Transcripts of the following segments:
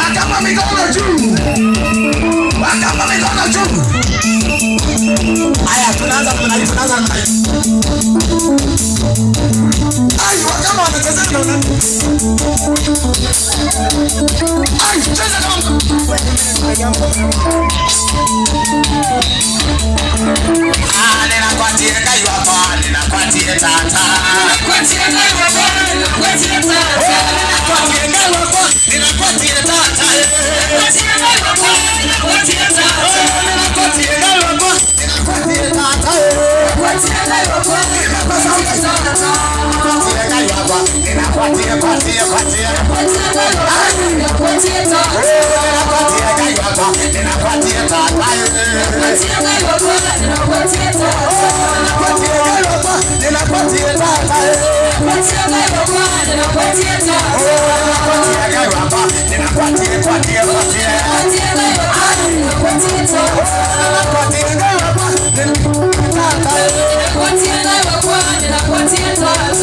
Wakama mikono juu. Wakama mikono juu. Aya, tunaanza. Ai, wakama wanacheza na nani? Ai, cheza kama. Ninakuatia kayo hapa, ninakuatia tata. Ninakuatia kayo hapa, ninakuatia tata. Ninakuatia kayo hapa, ninakuatia tata. Ninakuatia kayo hapa, ninakuatia tata. Ninakuatia kayo hapa, ninakuatia tata. Ninakuatia kayo hapa, ninakuatia tata. Ninakuatia kayo hapa, ninakuatia kwatia. Ninakuatia kayo hapa, ninakuatia tata. Ninakuatia kayo hapa, ninakuatia tata. Ninakuatia kayo hapa, ninakuatia tata.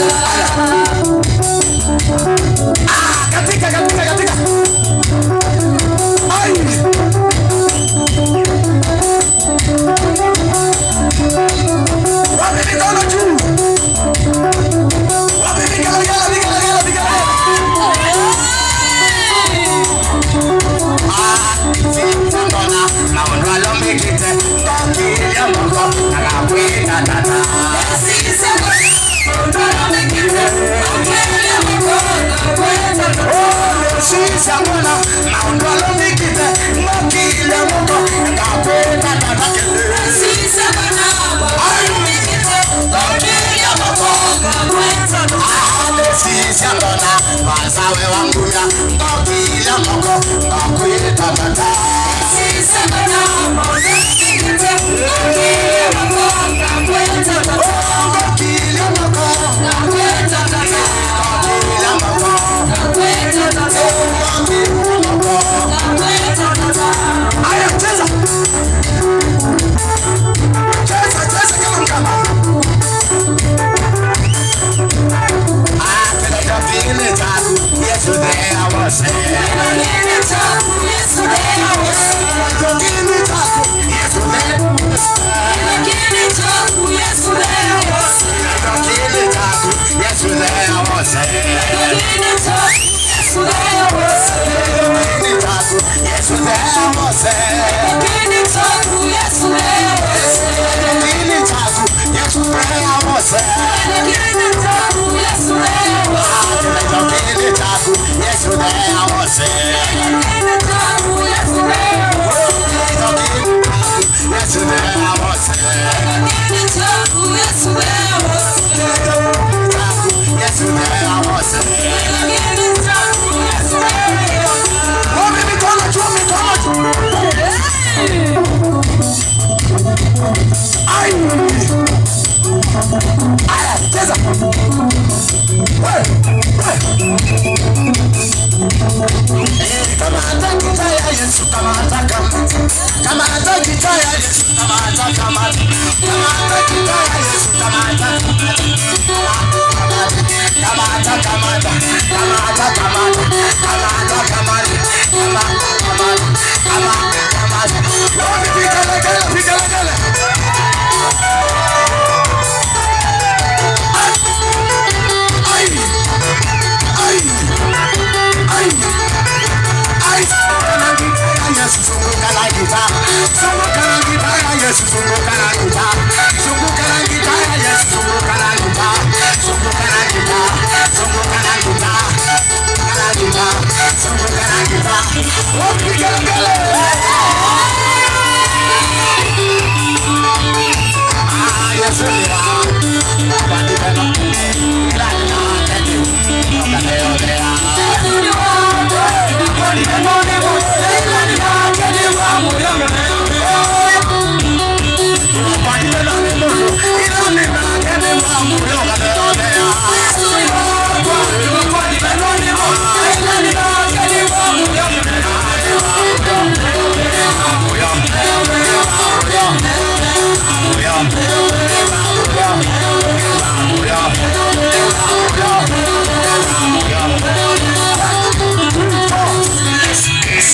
Get